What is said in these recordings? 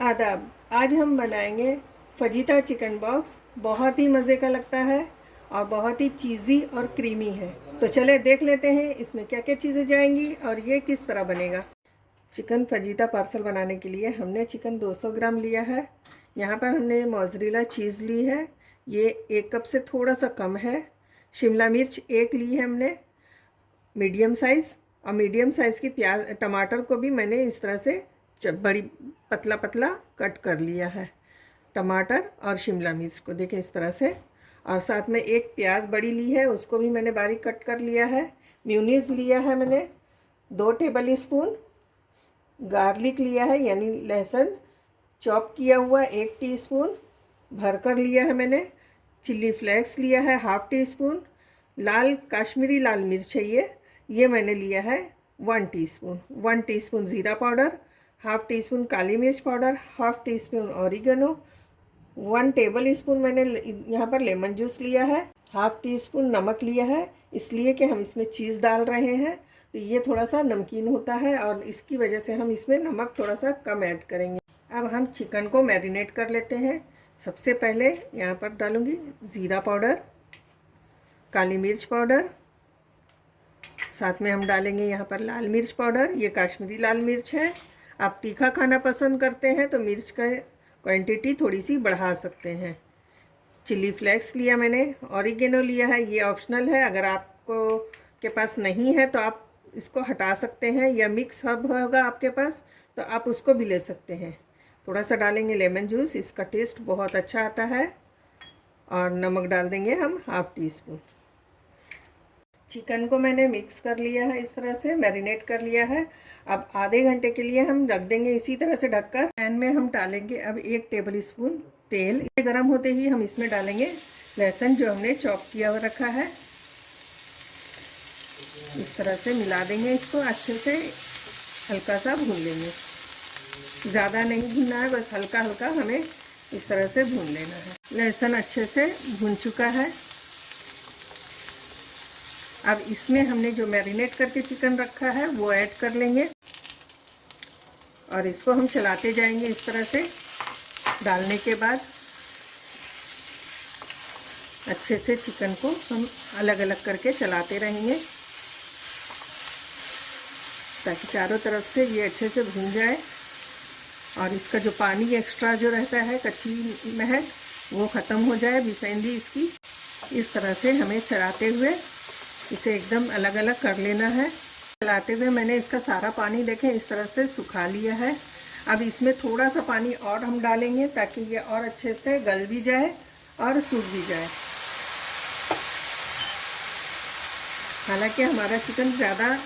आदाब। आज हम बनाएंगे फजीता चिकन बॉक्स। बहुत ही मज़े का लगता है और बहुत ही चीज़ी और क्रीमी है। तो चले देख लेते हैं इसमें क्या क्या चीज़ें जाएंगी और ये किस तरह बनेगा। चिकन फजीता पार्सल बनाने के लिए हमने चिकन 200 ग्राम लिया है। यहाँ पर हमने मोज़रेला चीज़ ली है, ये 1 कप से थोड़ा सा कम है। शिमला मिर्च 1 ली है हमने मीडियम साइज़, और मीडियम साइज़ की प्याज टमाटर को भी मैंने इस तरह से बड़ी पतला पतला कट कर लिया है। टमाटर और शिमला मिर्च को देखें इस तरह से, और साथ में 1 प्याज बड़ी ली है, उसको भी मैंने बारीक कट कर लिया है। म्यूनीस लिया है मैंने 2 टेबल स्पून। गार्लिक लिया है यानी लहसुन चॉप किया हुआ 1 टीस्पून भर कर लिया है मैंने। चिल्ली फ्लेक्स लिया है ½ टीस्पून। लाल काश्मीरी लाल मिर्च है ये मैंने लिया है 1 टीस्पून। 1 टीस्पून ज़ीरा पाउडर, ½ टीस्पून काली मिर्च powder, ½ teaspoon oregano, 1 table spoon मैंने यहाँ पर लेमन जूस लिया है। ½ टीस्पून नमक लिया है, इसलिए कि हम इसमें चीज़ डाल रहे हैं तो ये थोड़ा सा नमकीन होता है और इसकी वजह से हम इसमें नमक थोड़ा सा कम ऐड करेंगे। अब हम चिकन को मैरिनेट कर लेते हैं। सबसे पहले यहाँ पर डालूँगी ज़ीरा पाउडर, काली मिर्च पाउडर, साथ में हम डालेंगे यहाँ पर लाल मिर्च पाउडर। ये काश्मीरी लाल मिर्च है। आप तीखा खाना पसंद करते हैं तो मिर्च का क्वांटिटी थोड़ी सी बढ़ा सकते हैं। चिल्ली फ्लेक्स लिया मैंने, ऑरिगेनो लिया है, ये ऑप्शनल है। अगर आपको के पास नहीं है तो आप इसको हटा सकते हैं, या मिक्स हर्ब होगा आपके पास तो आप उसको भी ले सकते हैं। थोड़ा सा डालेंगे लेमन जूस, इसका टेस्ट बहुत अच्छा आता है। और नमक डाल देंगे हम ½ टीस्पून। चिकन को मैंने मिक्स कर लिया है, इस तरह से मैरिनेट कर लिया है। अब आधे घंटे के लिए हम रख देंगे इसी तरह से ढककर। पैन में हम डालेंगे अब 1 टेबल स्पून तेल। ये गर्म होते ही हम इसमें डालेंगे लहसुन जो हमने चॉप किया हुआ रखा है। इस तरह से मिला देंगे, इसको अच्छे से हल्का सा भून लेंगे। ज़्यादा नहीं भूनना है, बस हल्का हल्का हमें इस तरह से भून लेना है। लहसुन अच्छे से भून चुका है। अब इसमें हमने जो मैरिनेट करके चिकन रखा है वो ऐड कर लेंगे और इसको हम चलाते जाएंगे इस तरह से। डालने के बाद अच्छे से चिकन को हम अलग अलग करके चलाते रहेंगे ताकि चारों तरफ से ये अच्छे से भून जाए और इसका जो पानी एक्स्ट्रा जो रहता है, कच्ची महक, वो ख़त्म हो जाए, बिसेंधी इसकी। इस तरह से हमें चलाते हुए इसे एकदम अलग अलग कर लेना है। चलाते हुए मैंने इसका सारा पानी देखें इस तरह से सुखा लिया है। अब इसमें थोड़ा सा पानी और हम डालेंगे ताकि ये और अच्छे से गल भी जाए और सूख भी जाए। हालांकि हमारा चिकन ज़्यादा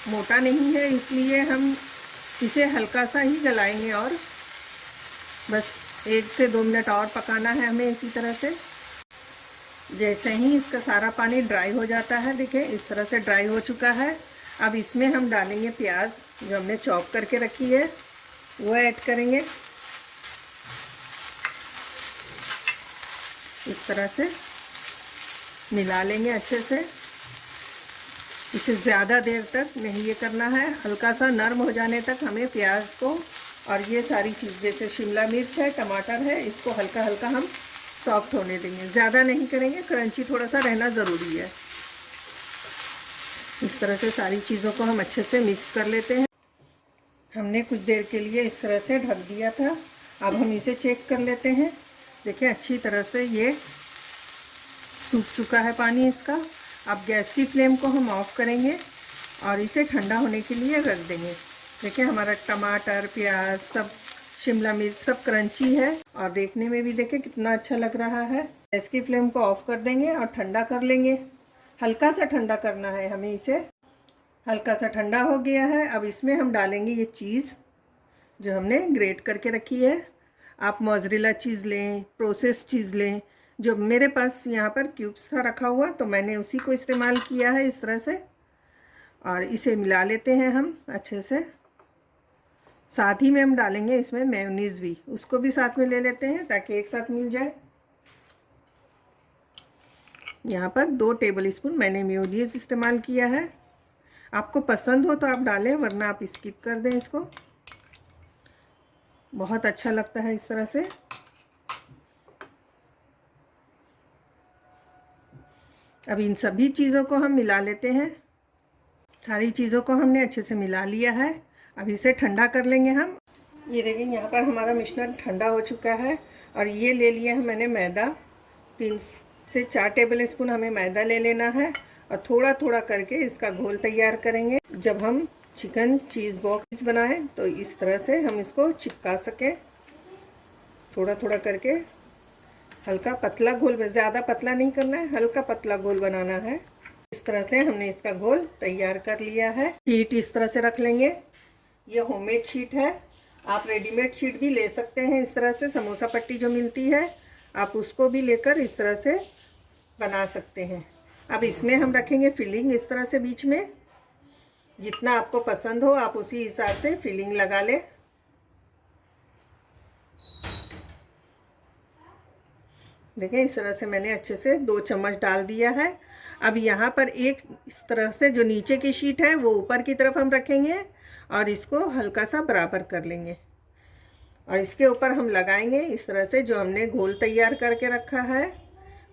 मोटा नहीं है, इसलिए हम इसे हल्का सा ही गलाएंगे और बस 1 से 2 मिनट और पकाना है हमें इसी तरह से। जैसे ही इसका सारा पानी ड्राई हो जाता है, देखिए इस तरह से ड्राई हो चुका है। अब इसमें हम डालेंगे प्याज जो हमने चॉप करके रखी है, वो ऐड करेंगे। इस तरह से मिला लेंगे अच्छे से। इसे ज़्यादा देर तक नहीं ये करना है, हल्का सा नरम हो जाने तक हमें प्याज को और ये सारी चीज़ जैसे शिमला मिर्च है, टमाटर है, इसको हल्का हल्का हम सॉफ्ट होने देंगे। ज़्यादा नहीं करेंगे, क्रंची थोड़ा सा रहना ज़रूरी है। इस तरह से सारी चीज़ों को हम अच्छे से मिक्स कर लेते हैं। हमने कुछ देर के लिए इस तरह से ढक दिया था। अब हम इसे चेक कर लेते हैं। देखिए अच्छी तरह से ये सूख चुका है पानी इसका। अब गैस की फ्लेम को हम ऑफ करेंगे और इसे ठंडा होने के लिए रख देंगे। देखिए हमारा टमाटर, प्याज, सब शिमला मिर्च सब क्रंची है और देखने में भी देखिए कितना अच्छा लग रहा है। गैस की फ्लेम को ऑफ कर देंगे और ठंडा कर लेंगे। हल्का सा ठंडा करना है हमें इसे। हल्का सा ठंडा हो गया है। अब इसमें हम डालेंगे ये चीज़ जो हमने ग्रेट करके रखी है। आप मोज़रेला चीज़ लें, प्रोसेस चीज़ लें। जो मेरे पास यहाँ पर क्यूब्स था रखा हुआ तो मैंने उसी को इस्तेमाल किया है इस तरह से। और इसे मिला लेते हैं हम अच्छे से। साथ ही में हम डालेंगे इसमें मेयोनीज़ भी, उसको भी साथ में ले लेते हैं ताकि एक साथ मिल जाए। यहाँ पर 2 टेबल स्पून मैंने मेयोनीज़ इस्तेमाल किया है। आपको पसंद हो तो आप डालें, वरना आप स्किप कर दें इसको। बहुत अच्छा लगता है इस तरह से। अब इन सभी चीज़ों को हम मिला लेते हैं। सारी चीज़ों को हमने अच्छे से मिला लिया है। अब इसे ठंडा कर लेंगे हम। ये देखिए यहाँ पर हमारा मिश्रण ठंडा हो चुका है और ये ले लिया है मैंने मैदा। 3 से 4 टेबल स्पून हमें मैदा ले लेना है और थोड़ा थोड़ा करके इसका घोल तैयार करेंगे। जब हम चिकन चीज़ बॉक्स बनाएं तो इस तरह से हम इसको चिपका सकें। थोड़ा थोड़ा करके हल्का पतला घोल, ज़्यादा पतला नहीं करना है, हल्का पतला घोल बनाना है। इस तरह से हमने इसका घोल तैयार कर लिया है। शीट इस तरह से रख लेंगे। ये होममेड शीट है, आप रेडीमेड शीट भी ले सकते हैं। इस तरह से समोसा पट्टी जो मिलती है आप उसको भी लेकर इस तरह से बना सकते हैं। अब इसमें हम रखेंगे फिलिंग इस तरह से बीच में। जितना आपको पसंद हो आप उसी हिसाब से फिलिंग लगा लें। देखें इस तरह से मैंने अच्छे से 2 चम्मच डाल दिया है। अब यहाँ पर एक इस तरह से जो नीचे की शीट है वो ऊपर की तरफ हम रखेंगे और इसको हल्का सा बराबर कर लेंगे और इसके ऊपर हम लगाएंगे इस तरह से जो हमने घोल तैयार करके रखा है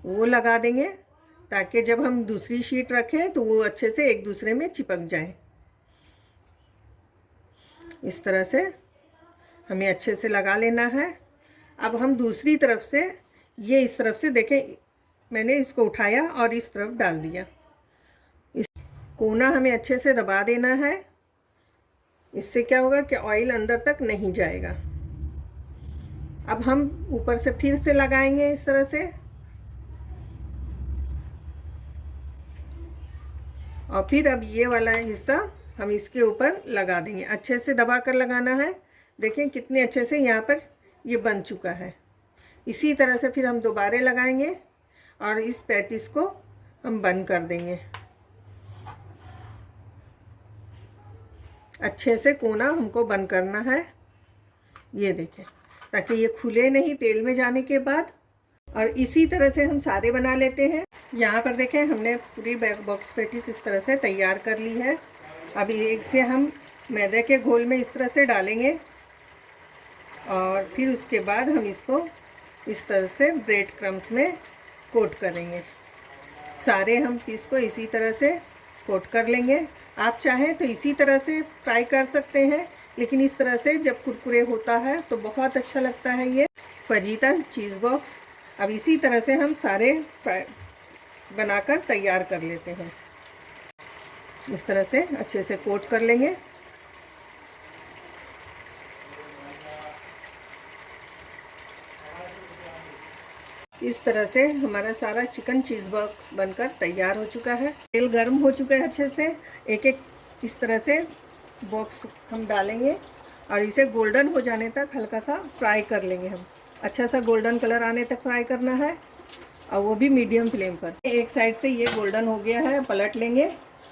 वो लगा देंगे, ताकि जब हम दूसरी शीट रखें तो वो अच्छे से एक दूसरे में चिपक जाए। इस तरह से हमें अच्छे से लगा लेना है। अब हम दूसरी तरफ से ये इस तरफ से देखें, मैंने इसको उठाया और इस तरफ डाल दिया। इस कोना हमें अच्छे से दबा देना है। इससे क्या होगा कि ऑयल अंदर तक नहीं जाएगा। अब हम ऊपर से फिर से लगाएंगे इस तरह से और फिर अब ये वाला हिस्सा हम इसके ऊपर लगा देंगे। अच्छे से दबा कर लगाना है। देखें कितने अच्छे से यहाँ पर ये बन चुका है। इसी तरह से फिर हम दोबारा लगाएंगे और इस पैटिस को हम बंद कर देंगे। अच्छे से कोना हमको बंद करना है, ये देखें, ताकि ये खुले नहीं तेल में जाने के बाद। और इसी तरह से हम सारे बना लेते हैं। यहाँ पर देखें हमने पूरी बॉक्स पैटिस इस तरह से तैयार कर ली है। अब एक से हम मैदे के घोल में इस तरह से डालेंगे और फिर उसके बाद हम इसको इस तरह से ब्रेड क्रम्स में कोट करेंगे। सारे हम पीस को इसी तरह से कोट कर लेंगे। आप चाहें तो इसी तरह से फ्राई कर सकते हैं, लेकिन इस तरह से जब कुरकुरे होता है तो बहुत अच्छा लगता है ये फजीता चीज़ बॉक्स। अब इसी तरह से हम सारे बनाकर तैयार कर लेते हैं। इस तरह से अच्छे से कोट कर लेंगे। इस तरह से हमारा सारा चिकन चीज़ बॉक्स बनकर तैयार हो चुका है। तेल गर्म हो चुका है अच्छे से। एक एक इस तरह से बॉक्स हम डालेंगे और इसे गोल्डन हो जाने तक हल्का सा फ्राई कर लेंगे। हम अच्छा सा गोल्डन कलर आने तक फ्राई करना है और वो भी मीडियम फ्लेम पर। एक साइड से ये गोल्डन हो गया है, पलट लेंगे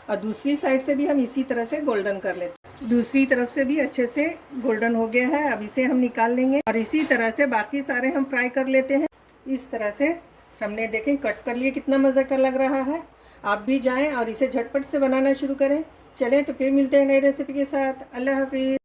और दूसरी साइड से भी हम इसी तरह से गोल्डन कर लेते हैं। दूसरी तरफ से भी अच्छे से गोल्डन हो गया है। अब इसे हम निकाल लेंगे और इसी तरह से बाकी सारे हम फ्राई कर लेते हैं। इस तरह से हमने देखें कट कर लिए, कितना मज़े का लग रहा है। आप भी जाएं और इसे झटपट से बनाना शुरू करें। चलें तो फिर मिलते हैं नई रेसिपी के साथ। अल्लाह हाफिज़।